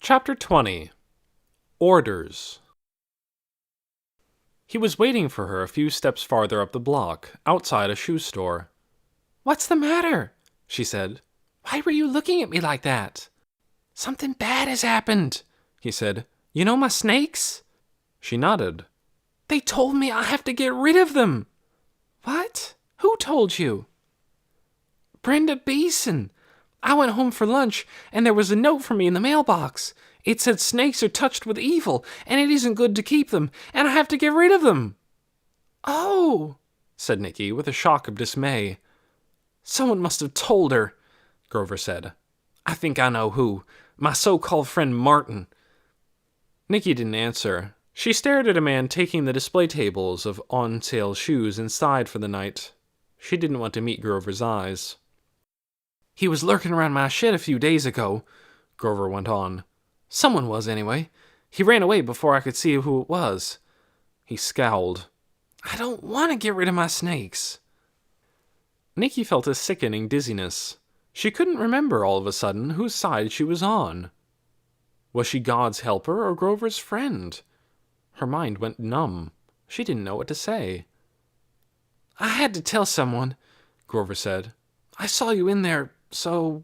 Chapter 20. Orders. He was waiting for her a few steps farther up the block, outside a shoe store. "What's the matter?" she said. "Why were you looking at me like that?" "Something bad has happened," he said. "You know my snakes?" She nodded. "They told me I have to get rid of them." "What? Who told you?" "Brenda Beeson. I went home for lunch, and there was a note for me in the mailbox. It said snakes are touched with evil, and it isn't good to keep them, and I have to get rid of them." "Oh," said Nikki, with a shock of dismay. "Someone must have told her," Grover said. "I think I know who. My so-called friend Martin." Nikki didn't answer. She stared at a man taking the display tables of on-sale shoes inside for the night. She didn't want to meet Grover's eyes. "He was lurking around my shed a few days ago," Grover went on. "Someone was, anyway. He ran away before I could see who it was." He scowled. "I don't want to get rid of my snakes." Nikki felt a sickening dizziness. She couldn't remember all of a sudden whose side she was on. Was she God's helper or Grover's friend? Her mind went numb. She didn't know what to say. "I had to tell someone," Grover said. "I saw you in there, so—"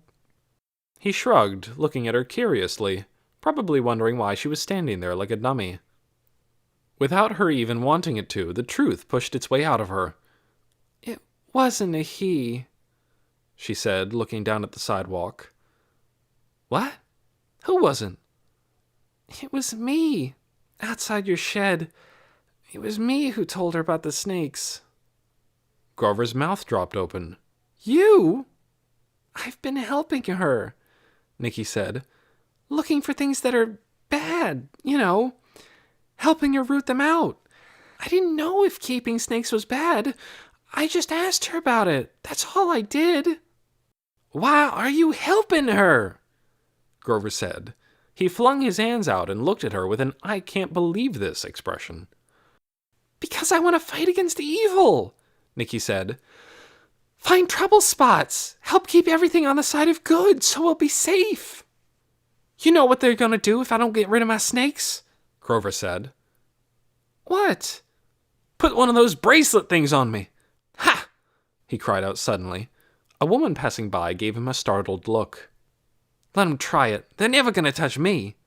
He shrugged, looking at her curiously, probably wondering why she was standing there like a dummy. Without her even wanting it to, the truth pushed its way out of her. "It wasn't a he," she said, looking down at the sidewalk. "What? Who wasn't?" "It was me, outside your shed. It was me who told her about the snakes." Grover's mouth dropped open. "You?" "I've been helping her," Nikki said. "Looking for things that are bad, helping her root them out. I didn't know if keeping snakes was bad. I just asked her about it. That's all I did." "Why are you helping her?" Grover said. He flung his hands out and looked at her with an "I can't believe this" expression. "Because I want to fight against evil," Nikki said. "Find trouble spots. Help keep everything on the side of good so we'll be safe." "You know what they're going to do if I don't get rid of my snakes?" Grover said. "What?" "Put one of those bracelet things on me." "Ha!" he cried out suddenly. A woman passing by gave him a startled look. "Let them try it. They're never going to touch me."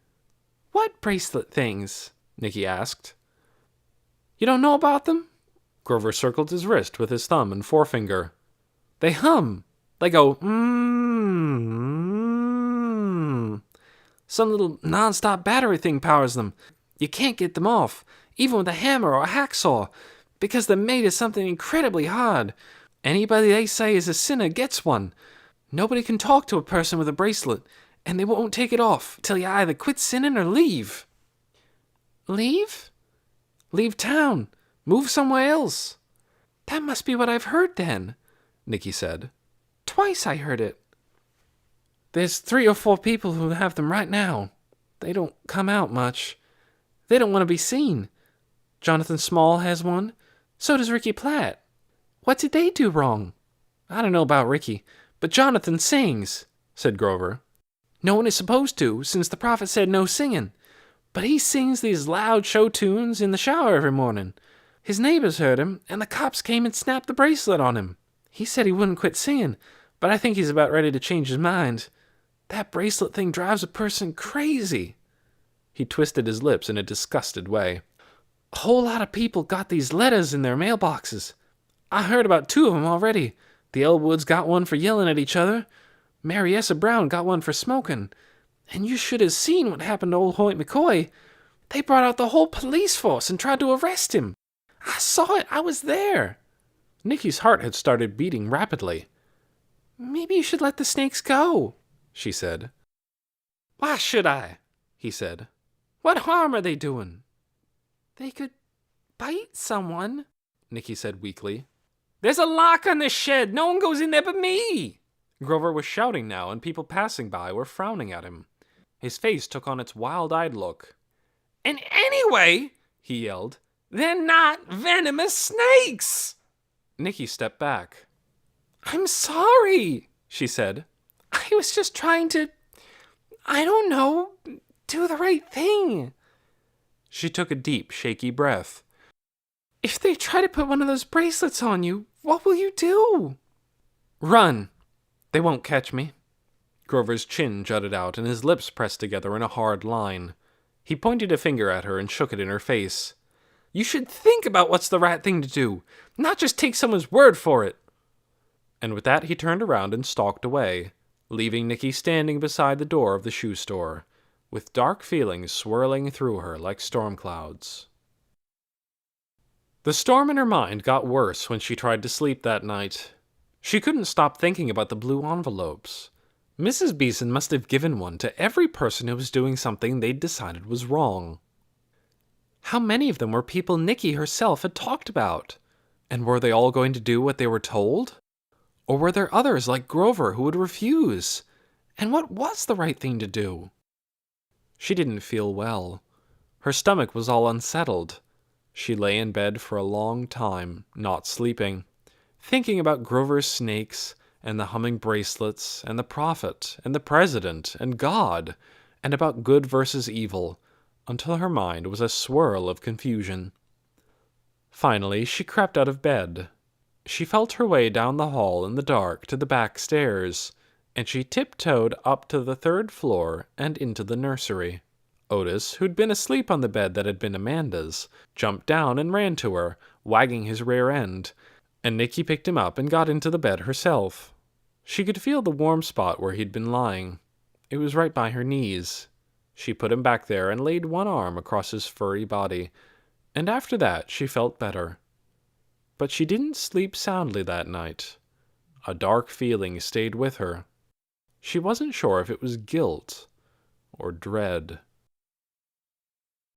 "What bracelet things?" Nikki asked. "You don't know about them?" Grover circled his wrist with his thumb and forefinger. "They hum. They go, mmm. Some little non-stop battery thing powers them. You can't get them off, even with a hammer or a hacksaw, because they're made of something incredibly hard. Anybody they say is a sinner gets one. Nobody can talk to a person with a bracelet, and they won't take it off till you either quit sinning or leave." "Leave?" "Leave town. Move somewhere else." "That must be what I've heard then," Nikki said. "Twice I heard it." "There's 3 or 4 people who have them right now. They don't come out much. They don't want to be seen. Jonathan Small has one. So does Ricky Platt." "What did they do wrong?" "I don't know about Ricky, but Jonathan sings," said Grover. "No one is supposed to, since the prophet said no singing. But he sings these loud show tunes in the shower every morning. His neighbors heard him, and the cops came and snapped the bracelet on him. He said he wouldn't quit singing, but I think he's about ready to change his mind. That bracelet thing drives a person crazy." He twisted his lips in a disgusted way. "A whole lot of people got these letters in their mailboxes. I heard about 2 of them already. The Elwoods got one for yelling at each other. Mary Essa Brown got one for smoking. And you should have seen what happened to old Hoyt McCoy. They brought out the whole police force and tried to arrest him. I saw it. I was there." Nikki's heart had started beating rapidly. "Maybe you should let the snakes go," she said. "Why should I?" he said. "What harm are they doing?" "They could bite someone," Nikki said weakly. "There's a lock on this shed. No one goes in there but me." Grover was shouting now, and people passing by were frowning at him. His face took on its wild-eyed look. "And anyway," he yelled, "they're not venomous snakes." Nikki stepped back. "I'm sorry," she said. "I was just trying to, I don't know, do the right thing. She took a deep, shaky breath. If they try to put one of those bracelets on you, what will you do? Run. They won't catch me. Grover's chin jutted out and his lips pressed together in a hard line. He pointed a finger at her and shook it in her face. You should think about what's the right thing to do, not just take someone's word for it. And with that he turned around and stalked away, leaving Nikki standing beside the door of the shoe store, with dark feelings swirling through her like storm clouds. The storm in her mind got worse when she tried to sleep that night. She couldn't stop thinking about the blue envelopes. Mrs. Beeson must have given one to every person who was doing something they'd decided was wrong. How many of them were people Nikki herself had talked about? And were they all going to do what they were told? Or were there others like Grover who would refuse? And what was the right thing to do? She didn't feel well. Her stomach was all unsettled. She lay in bed for a long time, not sleeping, thinking about Grover's snakes, and the humming bracelets, and the prophet, and the president, and God, and about good versus evil, until her mind was a swirl of confusion. Finally, she crept out of bed. She felt her way down the hall in the dark to the back stairs, and she tiptoed up to the 3rd floor and into the nursery. Otis, who'd been asleep on the bed that had been Amanda's, jumped down and ran to her, wagging his rear end, and Nikki picked him up and got into the bed herself. She could feel the warm spot where he'd been lying. It was right by her knees. She put him back there and laid one arm across his furry body, and after that she felt better. But she didn't sleep soundly that night. A dark feeling stayed with her. She wasn't sure if it was guilt or dread.